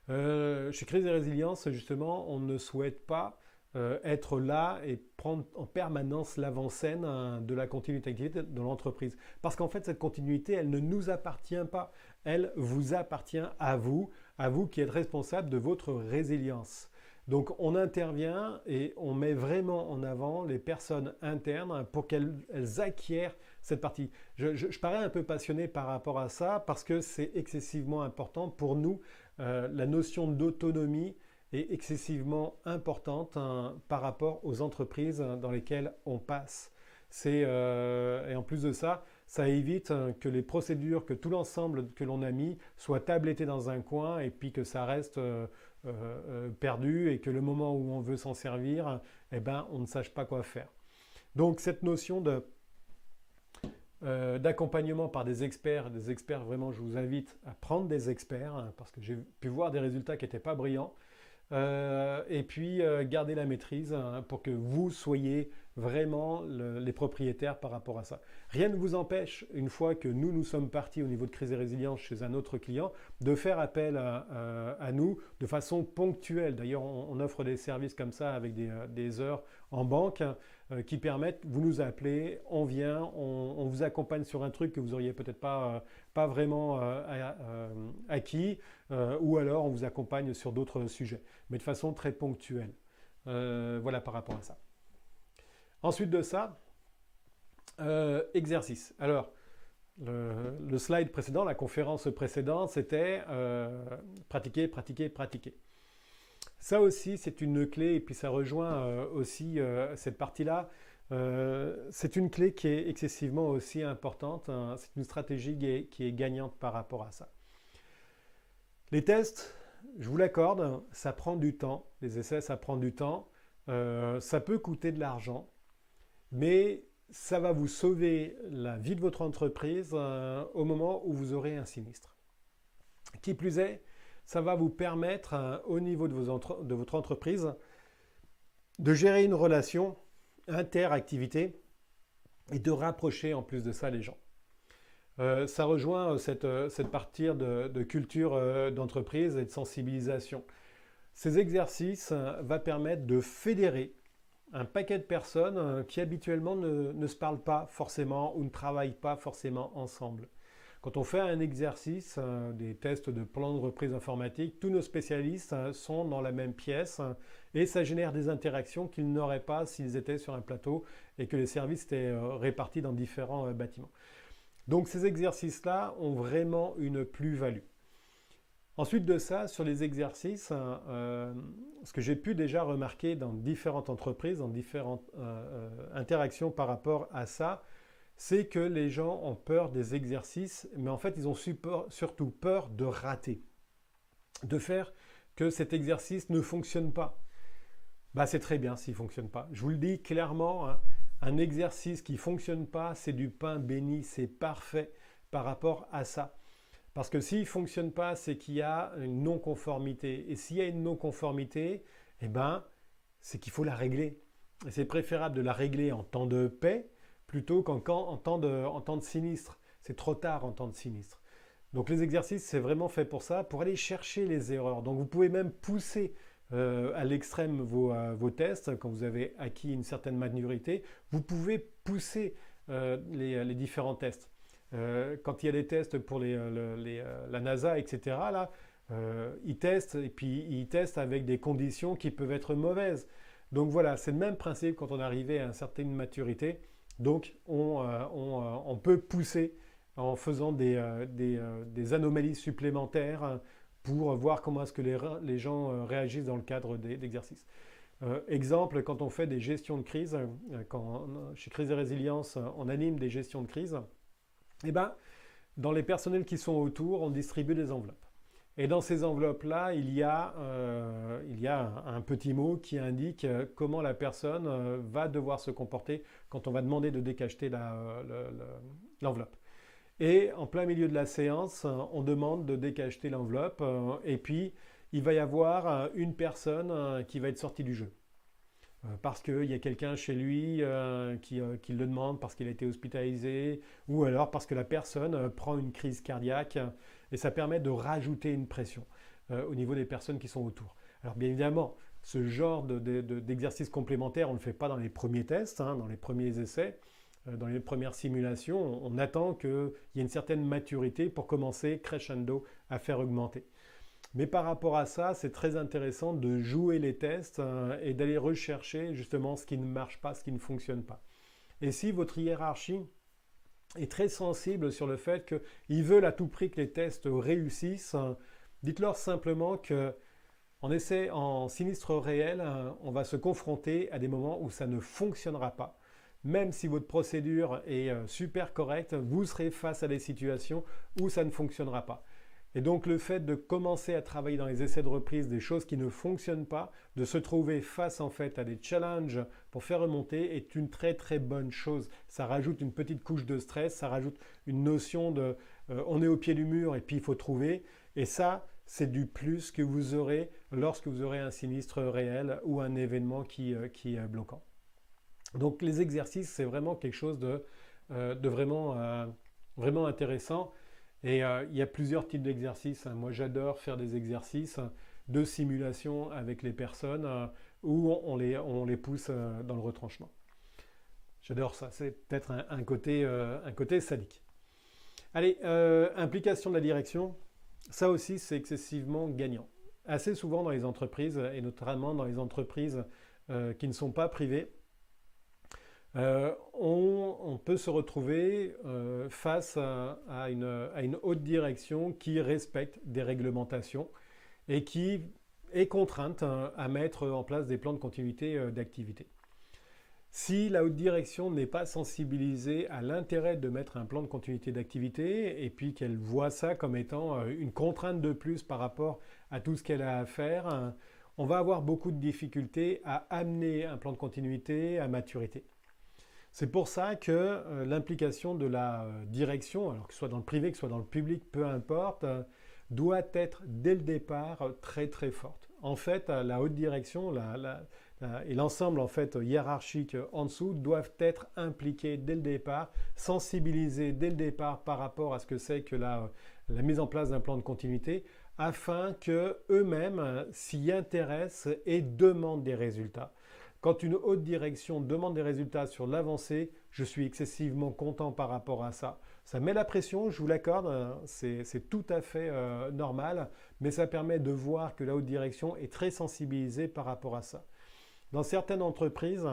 Speaker 1: Chez Crise et Résilience, justement, on ne souhaite pas être là et prendre en permanence l'avant-scène de la continuité d'activité de l'entreprise. Parce qu'en fait, cette continuité, elle ne nous appartient pas. Elle vous appartient à vous qui êtes responsable de votre résilience. Donc on intervient et on met vraiment en avant les personnes internes pour qu'elles acquièrent cette partie. Je parais un peu passionné par rapport à ça parce que c'est excessivement important pour nous. La notion d'autonomie est excessivement importante par rapport aux entreprises dans lesquelles on passe. Et en plus de ça, ça évite que les procédures, que tout l'ensemble que l'on a mis soit tabletté dans un coin et puis que ça reste perdu et que le moment où on veut s'en servir, eh ben, on ne sache pas quoi faire. Donc cette notion d'accompagnement par des experts vraiment je vous invite à prendre des experts parce que j'ai pu voir des résultats qui n'étaient pas brillants et puis garder la maîtrise pour que vous soyez vraiment les propriétaires par rapport à ça. Rien ne vous empêche, une fois que nous sommes partis au niveau de Crise et Résilience chez un autre client, de faire appel à nous de façon ponctuelle. D'ailleurs, on offre des services comme ça avec des heures en banque qui permettent, vous nous appelez, on vient, on vous accompagne sur un truc que vous n'auriez peut-être pas vraiment acquis, ou alors on vous accompagne sur d'autres sujets, mais de façon très ponctuelle. Voilà par rapport à ça. Ensuite de ça, exercice. Alors, le slide précédent, la conférence précédente, c'était pratiquer, pratiquer, pratiquer. Ça aussi, c'est une clé, et puis ça rejoint aussi cette partie-là. C'est une clé qui est excessivement aussi importante. C'est une stratégie qui est gagnante par rapport à ça. Les tests, je vous l'accorde, ça prend du temps. Les essais, ça prend du temps. Ça peut coûter de l'argent. Mais ça va vous sauver la vie de votre entreprise au moment où vous aurez un sinistre. Qui plus est, ça va vous permettre au niveau de votre entreprise de gérer une relation interactivité et de rapprocher en plus de ça les gens. Ça rejoint cette partie de culture d'entreprise et de sensibilisation. Ces exercices vont permettre de fédérer un paquet de personnes qui habituellement ne se parlent pas forcément ou ne travaillent pas forcément ensemble. Quand on fait un exercice, des tests de plan de reprise informatique, tous nos spécialistes sont dans la même pièce et ça génère des interactions qu'ils n'auraient pas s'ils étaient sur un plateau et que les services étaient répartis dans différents bâtiments. Donc ces exercices-là ont vraiment une plus-value. Ensuite de ça, sur les exercices, ce que j'ai pu déjà remarquer dans différentes entreprises, dans différentes interactions par rapport à ça, c'est que les gens ont peur des exercices, mais en fait, ils ont surtout peur de rater, de faire que cet exercice ne fonctionne pas. Bah, c'est très bien s'il ne fonctionne pas. Je vous le dis clairement, hein, un exercice qui ne fonctionne pas, c'est du pain béni, c'est parfait par rapport à ça. Parce que s'il ne fonctionne pas, c'est qu'il y a une non-conformité. Et s'il y a une non-conformité, eh ben, c'est qu'il faut la régler. Et c'est préférable de la régler en temps de paix plutôt qu'en temps de sinistre. C'est trop tard en temps de sinistre. Donc les exercices, c'est vraiment fait pour ça, pour aller chercher les erreurs. Donc vous pouvez même pousser à l'extrême vos tests quand vous avez acquis une certaine maturité. Vous pouvez pousser les différents tests. Quand il y a des tests pour la NASA, etc., là, ils testent et puis ils testent avec des conditions qui peuvent être mauvaises. Donc voilà, c'est le même principe quand on arrive à une certaine maturité. Donc on peut pousser en faisant des anomalies supplémentaires pour voir comment est-ce que les gens réagissent dans le cadre d'exercices. Exemple, quand on fait des gestions de crise, chez Crise et Résilience, on anime des gestions de crise, eh ben, dans les personnels qui sont autour, on distribue des enveloppes. Et dans ces enveloppes-là, il y a un petit mot qui indique comment la personne va devoir se comporter quand on va demander de décacheter l'enveloppe. Et en plein milieu de la séance, on demande de décacheter l'enveloppe et puis il va y avoir une personne qui va être sortie du jeu. Parce qu'il y a quelqu'un chez lui qui le demande, parce qu'il a été hospitalisé, ou alors parce que la personne prend une crise cardiaque, et ça permet de rajouter une pression au niveau des personnes qui sont autour. Alors bien évidemment, ce genre d'exercice complémentaire, on ne le fait pas dans les premiers tests, hein, dans les premiers essais, dans les premières simulations, on attend qu'il y ait une certaine maturité pour commencer crescendo à faire augmenter. Mais par rapport à ça, c'est très intéressant de jouer les tests et d'aller rechercher justement ce qui ne marche pas, ce qui ne fonctionne pas. Et si votre hiérarchie est très sensible sur le fait qu'ils veulent à tout prix que les tests réussissent, dites-leur simplement que en sinistre réel, on va se confronter à des moments où ça ne fonctionnera pas. Même si votre procédure est super correcte, vous serez face à des situations où ça ne fonctionnera pas. Et donc le fait de commencer à travailler dans les essais de reprise des choses qui ne fonctionnent pas, de se trouver face en fait à des challenges pour faire remonter est une très très bonne chose. Ça rajoute une petite couche de stress, ça rajoute une notion de on est au pied du mur et puis il faut trouver. Et ça, c'est du plus que vous aurez lorsque vous aurez un sinistre réel ou un événement qui est bloquant. Donc les exercices, c'est vraiment quelque chose de vraiment intéressant. Et il y a plusieurs types d'exercices. Moi, j'adore faire des exercices de simulation avec les personnes où on les pousse dans le retranchement. J'adore ça. C'est peut-être un côté sadique. Allez, implication de la direction. Ça aussi, c'est excessivement gagnant. Assez souvent dans les entreprises, et notamment dans les entreprises qui ne sont pas privées, on peut se retrouver face à une haute direction qui respecte des réglementations et qui est contrainte à mettre en place des plans de continuité d'activité. Si la haute direction n'est pas sensibilisée à l'intérêt de mettre un plan de continuité d'activité et puis qu'elle voit ça comme étant une contrainte de plus par rapport à tout ce qu'elle a à faire, on va avoir beaucoup de difficultés à amener un plan de continuité à maturité. C'est pour ça que l'implication de la direction, alors que ce soit dans le privé, que ce soit dans le public, peu importe, doit être dès le départ très très forte. En fait, la haute direction et l'ensemble en fait hiérarchique en dessous doivent être impliqués dès le départ, sensibilisés dès le départ par rapport à ce que c'est que la mise en place d'un plan de continuité, afin qu'eux-mêmes s'y intéressent et demandent des résultats. Quand une haute direction demande des résultats sur l'avancée, je suis excessivement content par rapport à ça. Ça met la pression, je vous l'accorde, c'est tout à fait normal, mais ça permet de voir que la haute direction est très sensibilisée par rapport à ça. Dans certaines entreprises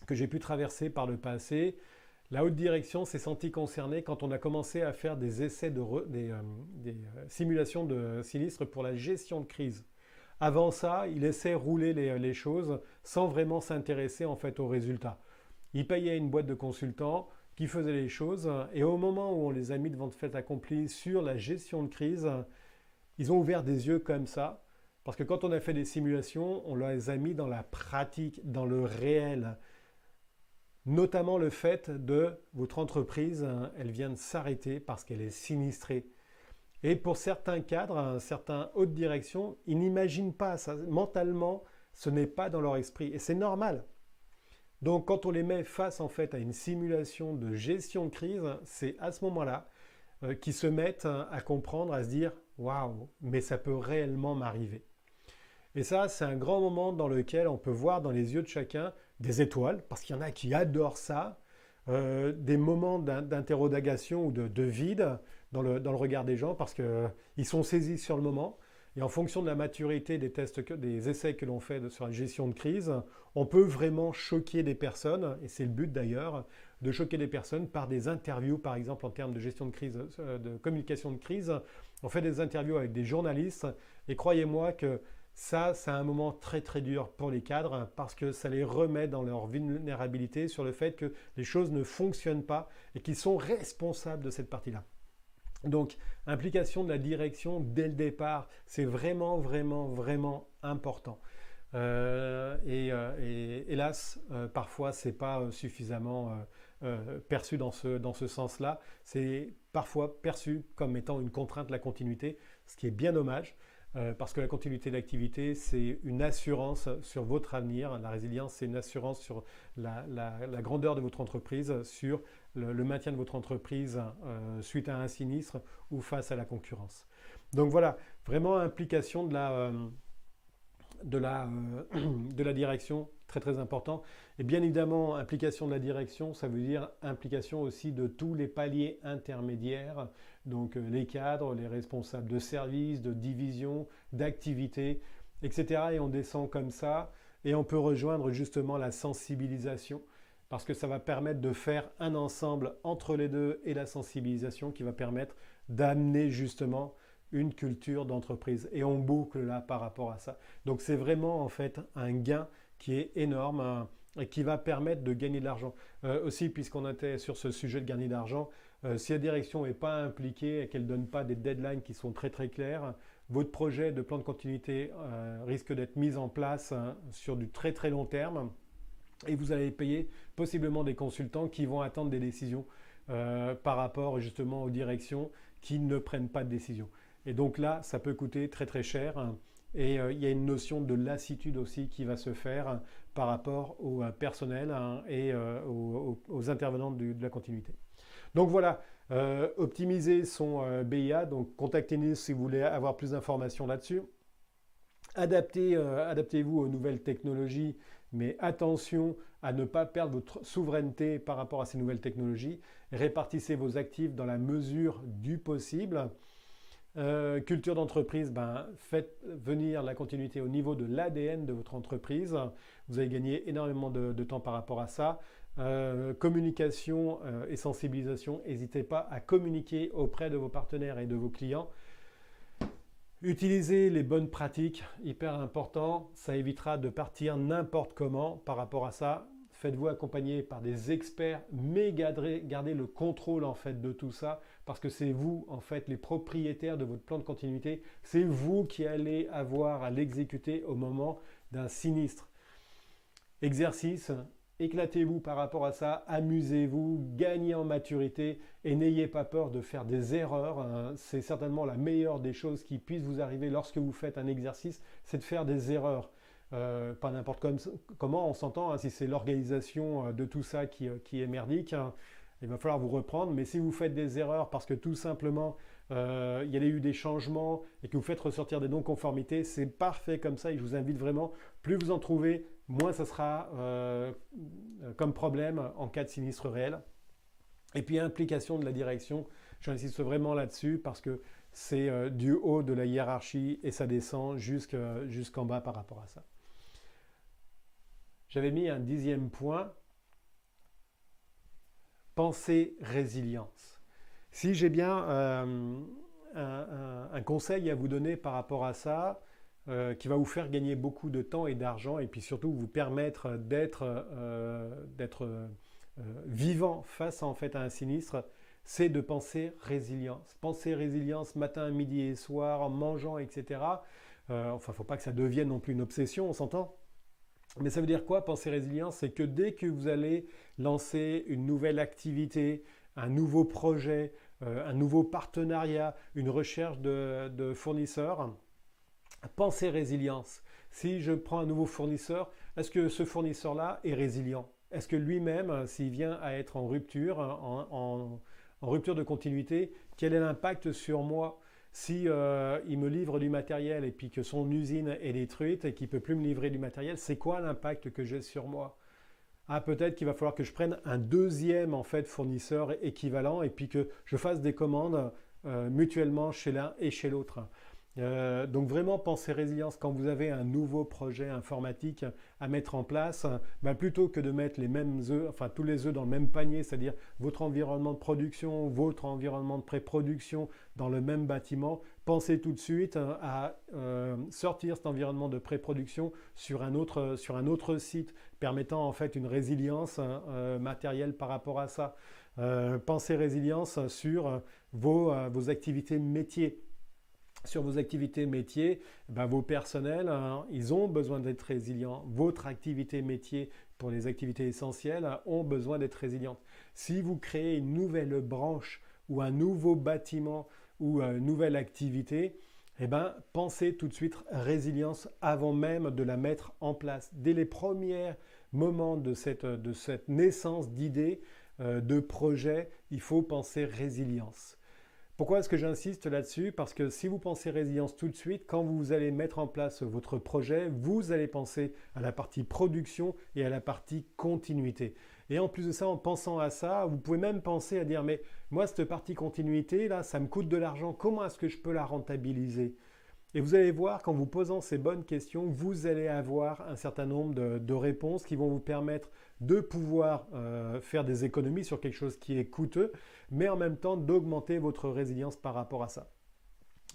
Speaker 1: que j'ai pu traverser par le passé, La haute direction s'est sentie concernée quand on a commencé à faire des essais des simulations de sinistres pour la gestion de crise. Avant ça, il laissait rouler les choses sans vraiment s'intéresser en fait aux résultats. Il payait une boîte de consultants qui faisait les choses et au moment où on les a mis devant le fait accompli sur la gestion de crise, ils ont ouvert des yeux comme ça parce que quand on a fait des simulations, on les a mis dans la pratique, dans le réel. Notamment le fait de votre entreprise, elle vient de s'arrêter parce qu'elle est sinistrée. Et pour certains cadres, certains hautes directions, ils n'imaginent pas ça. Mentalement, ce n'est pas dans leur esprit. Et c'est normal. Donc quand on les met face en fait à une simulation de gestion de crise, c'est à ce moment-là qu'ils se mettent à comprendre, à se dire waouh, mais ça peut réellement m'arriver. Et ça, c'est un grand moment dans lequel on peut voir dans les yeux de chacun des étoiles, parce qu'il y en a qui adorent ça, des moments d'interrogation ou de vide dans le regard des gens, parce qu'ils sont saisis sur le moment. Et en fonction de la maturité des tests, des essais que l'on fait sur la gestion de crise, on peut vraiment choquer des personnes, et c'est le but d'ailleurs, de choquer des personnes par des interviews, par exemple en termes de gestion de crise, de communication de crise. On fait des interviews avec des journalistes, et croyez-moi que ça, c'est un moment très très dur pour les cadres parce que ça les remet dans leur vulnérabilité sur le fait que les choses ne fonctionnent pas et qu'ils sont responsables de cette partie-là. Donc, implication de la direction dès le départ, c'est vraiment, vraiment, vraiment important. Et hélas, parfois, ce n'est pas suffisamment perçu dans ce sens-là. C'est parfois perçu comme étant une contrainte de la continuité, ce qui est bien dommage. Parce que la continuité d'activité, c'est une assurance sur votre avenir. La résilience, c'est une assurance sur la grandeur de votre entreprise, sur le maintien de votre entreprise suite à un sinistre ou face à la concurrence. Donc voilà, vraiment implication de la direction, très très important. Et bien évidemment, implication de la direction, ça veut dire implication aussi de tous les paliers intermédiaires, donc les cadres, les responsables de services, de divisions, d'activités, etc. Et on descend comme ça et on peut rejoindre justement la sensibilisation parce que ça va permettre de faire un ensemble entre les deux et la sensibilisation qui va permettre d'amener justement une culture d'entreprise. Et on boucle là par rapport à ça. Donc c'est vraiment en fait un gain qui est énorme et qui va permettre de gagner de l'argent. Aussi, puisqu'on était sur ce sujet de gagner d'argent, si la direction n'est pas impliquée et qu'elle ne donne pas des deadlines qui sont très très clairs, votre projet de plan de continuité risque d'être mis en place sur du très très long terme et vous allez payer possiblement des consultants qui vont attendre des décisions par rapport justement aux directions qui ne prennent pas de décision. Et donc là, ça peut coûter très très cher. Et il y a une notion de lassitude aussi qui va se faire par rapport au personnel et aux intervenants de la continuité. Donc voilà, optimiser son BIA, donc contactez-nous si vous voulez avoir plus d'informations là-dessus. Adaptez-vous aux nouvelles technologies, mais attention à ne pas perdre votre souveraineté par rapport à ces nouvelles technologies. Répartissez vos actifs dans la mesure du possible. Culture d'entreprise, faites venir la continuité au niveau de l'ADN de votre entreprise. Vous allez gagner énormément de temps par rapport à ça. Communication et sensibilisation, n'hésitez pas à communiquer auprès de vos partenaires et de vos clients. Utilisez les bonnes pratiques, hyper important, ça évitera de partir n'importe comment par rapport à ça. Faites-vous accompagner par des experts, mais gardez le contrôle en fait de tout ça parce que c'est vous en fait les propriétaires de votre plan de continuité. C'est vous qui allez avoir à l'exécuter au moment d'un sinistre. Exercice, éclatez-vous par rapport à ça, amusez-vous, gagnez en maturité et n'ayez pas peur de faire des erreurs. C'est certainement la meilleure des choses qui puissent vous arriver lorsque vous faites un exercice, c'est de faire des erreurs. Pas n'importe comment, on s'entend, si c'est l'organisation de tout ça qui est merdique, il va falloir vous reprendre, mais si vous faites des erreurs parce que tout simplement il y a eu des changements et que vous faites ressortir des non-conformités, c'est parfait comme ça et je vous invite vraiment, plus vous en trouvez, moins ça sera comme problème en cas de sinistre réel. Et puis implication de la direction, j'insiste vraiment là-dessus parce que c'est du haut de la hiérarchie et ça descend jusqu'en bas par rapport à ça. J'avais mis un 10e point. pensez résilience. Si j'ai bien un conseil à vous donner par rapport à ça, qui va vous faire gagner beaucoup de temps et d'argent et puis surtout vous permettre d'être vivant face en fait à un sinistre, c'est de penser résilience. Penser résilience matin, midi et soir, en mangeant, etc. Enfin, il ne faut pas que ça devienne non plus une obsession, on s'entend. Mais ça veut dire quoi, penser résilience? C'est que dès que vous allez lancer une nouvelle activité, un nouveau projet, un nouveau partenariat, une recherche de fournisseurs, pensez résilience. Si je prends un nouveau fournisseur, est-ce que ce fournisseur-là est résilient? Est-ce que lui-même, s'il vient à être en rupture, en rupture de continuité, quel est l'impact sur moi? Si il me livre du matériel et puis que son usine est détruite et qu'il ne peut plus me livrer du matériel, c'est quoi l'impact que j'ai sur moi? Ah, peut-être qu'il va falloir que je prenne un deuxième en fait, fournisseur équivalent et puis que je fasse des commandes mutuellement chez l'un et chez l'autre. Donc vraiment penser résilience quand vous avez un nouveau projet informatique à mettre en place, plutôt que de mettre les mêmes œufs, enfin tous les œufs dans le même panier, c'est-à-dire votre environnement de production, votre environnement de pré-production dans le même bâtiment, pensez tout de suite à sortir cet environnement de pré-production sur un autre site, permettant en fait une résilience matérielle par rapport à ça. Pensez résilience sur vos activités métiers. Sur vos activités métiers, vos personnels, ils ont besoin d'être résilients. Votre activité métier pour les activités essentielles ont besoin d'être résilientes. Si vous créez une nouvelle branche ou un nouveau bâtiment ou une nouvelle activité, pensez tout de suite résilience avant même de la mettre en place. Dès les premiers moments de cette naissance d'idées, de projets, il faut penser résilience. Pourquoi est-ce que j'insiste là-dessus? Parce que si vous pensez résilience tout de suite, quand vous allez mettre en place votre projet, vous allez penser à la partie production et à la partie continuité. Et en plus de ça, en pensant à ça, vous pouvez même penser à dire, mais moi, cette partie continuité, là, ça me coûte de l'argent, comment est-ce que je peux la rentabiliser? Et vous allez voir, qu'en vous posant ces bonnes questions, vous allez avoir un certain nombre de réponses qui vont vous permettre de pouvoir faire des économies sur quelque chose qui est coûteux, mais en même temps d'augmenter votre résilience par rapport à ça.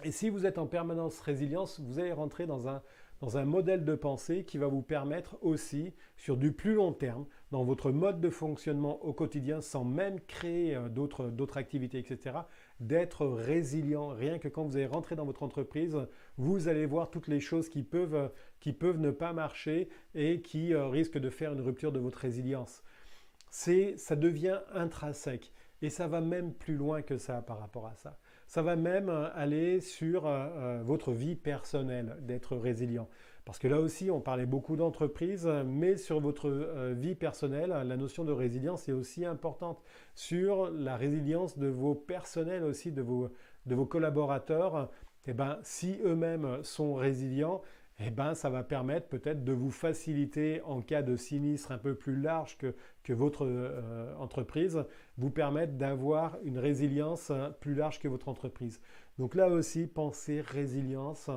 Speaker 1: Et si vous êtes en permanence résilience, vous allez rentrer dans un modèle de pensée qui va vous permettre aussi, sur du plus long terme, dans votre mode de fonctionnement au quotidien, sans même créer d'autres activités, etc., d'être résilient. Rien que quand vous allez rentrer dans votre entreprise, vous allez voir toutes les choses qui peuvent ne pas marcher et qui risquent de faire une rupture de votre résilience. Ça devient intrinsèque et ça va même plus loin que ça par rapport à ça. Ça va même aller sur votre vie personnelle, d'être résilient. Parce que là aussi, on parlait beaucoup d'entreprises, mais sur votre vie personnelle, la notion de résilience est aussi importante. Sur la résilience de vos personnels aussi, de vos collaborateurs, si eux-mêmes sont résilients, ça va permettre peut-être de vous faciliter en cas de sinistre un peu plus large que votre entreprise, vous permettre d'avoir une résilience plus large que votre entreprise. Donc là aussi, pensez résilience,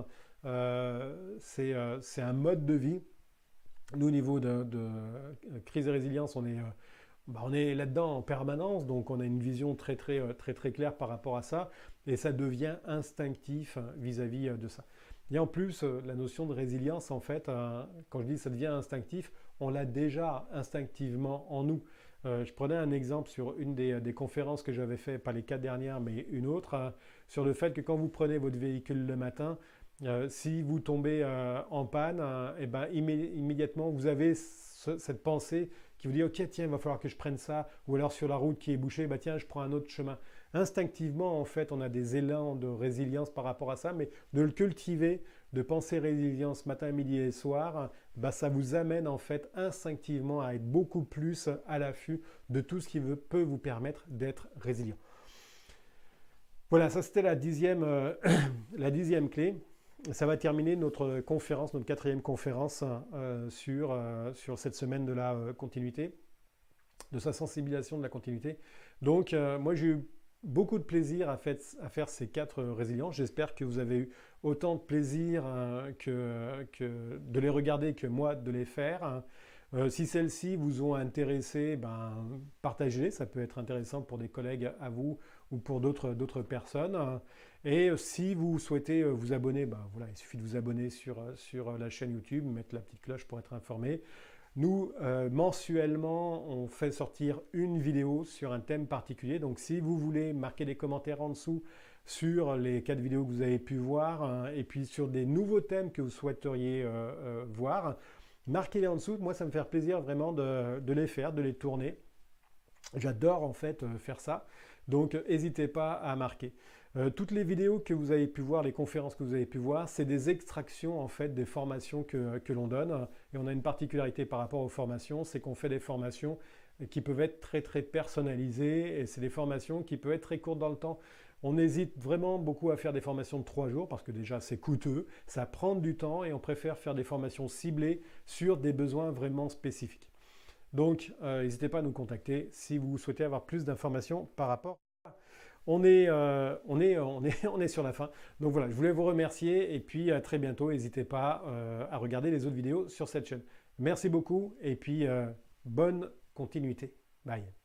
Speaker 1: c'est un mode de vie. Nous, au niveau de crise et résilience, on est là-dedans en permanence, donc on a une vision très claire par rapport à ça, et ça devient instinctif vis-à-vis de ça. Et en plus, la notion de résilience, en fait, quand je dis ça devient instinctif, on l'a déjà instinctivement en nous. Je prenais un exemple sur une des conférences que j'avais fait, pas les 4 dernières, mais une autre, sur le fait que quand vous prenez votre véhicule le matin, si vous tombez en panne, immédiatement vous avez cette pensée qui vous dit ok tiens il va falloir que je prenne ça, ou alors sur la route qui est bouchée, tiens je prends un autre chemin. Instinctivement en fait on a des élans de résilience par rapport à ça, mais de le cultiver, de penser résilience matin, midi et soir, ça vous amène en fait instinctivement à être beaucoup plus à l'affût de tout ce qui peut vous permettre d'être résilient. Voilà, ça c'était la dixième clé. Ça va terminer notre conférence, notre 4e conférence sur cette semaine de la continuité, de sa sensibilisation de la continuité. Donc moi j'ai eu beaucoup de plaisir à faire ces 4 résiliences. J'espère que vous avez eu autant de plaisir de les regarder que moi de les faire. Si celles-ci vous ont intéressé, ben, partagez-les, ça peut être intéressant pour des collègues à vous ou pour d'autres personnes. Et si vous souhaitez vous abonner, ben, voilà, il suffit de vous abonner sur la chaîne YouTube, mettre la petite cloche pour être informé. Nous, mensuellement, on fait sortir une vidéo sur un thème particulier. Donc si vous voulez marquer des commentaires en dessous sur les 4 vidéos que vous avez pu voir, hein, et puis sur des nouveaux thèmes que vous souhaiteriez voir, marquez-les en dessous. Moi, ça me fait plaisir vraiment de les faire, de les tourner. J'adore en fait faire ça. Donc n'hésitez pas à marquer. Toutes les vidéos que vous avez pu voir, les conférences que vous avez pu voir, c'est des extractions en fait des formations que l'on donne. Et on a une particularité par rapport aux formations, c'est qu'on fait des formations qui peuvent être très très personnalisées et c'est des formations qui peuvent être très courtes dans le temps. On hésite vraiment beaucoup à faire des formations de 3 jours parce que déjà c'est coûteux, ça prend du temps et on préfère faire des formations ciblées sur des besoins vraiment spécifiques. Donc n'hésitez pas à nous contacter si vous souhaitez avoir plus d'informations par rapport. On est sur la fin. Donc voilà, je voulais vous remercier et puis à très bientôt. N'hésitez pas à regarder les autres vidéos sur cette chaîne. Merci beaucoup et puis bonne continuité. Bye.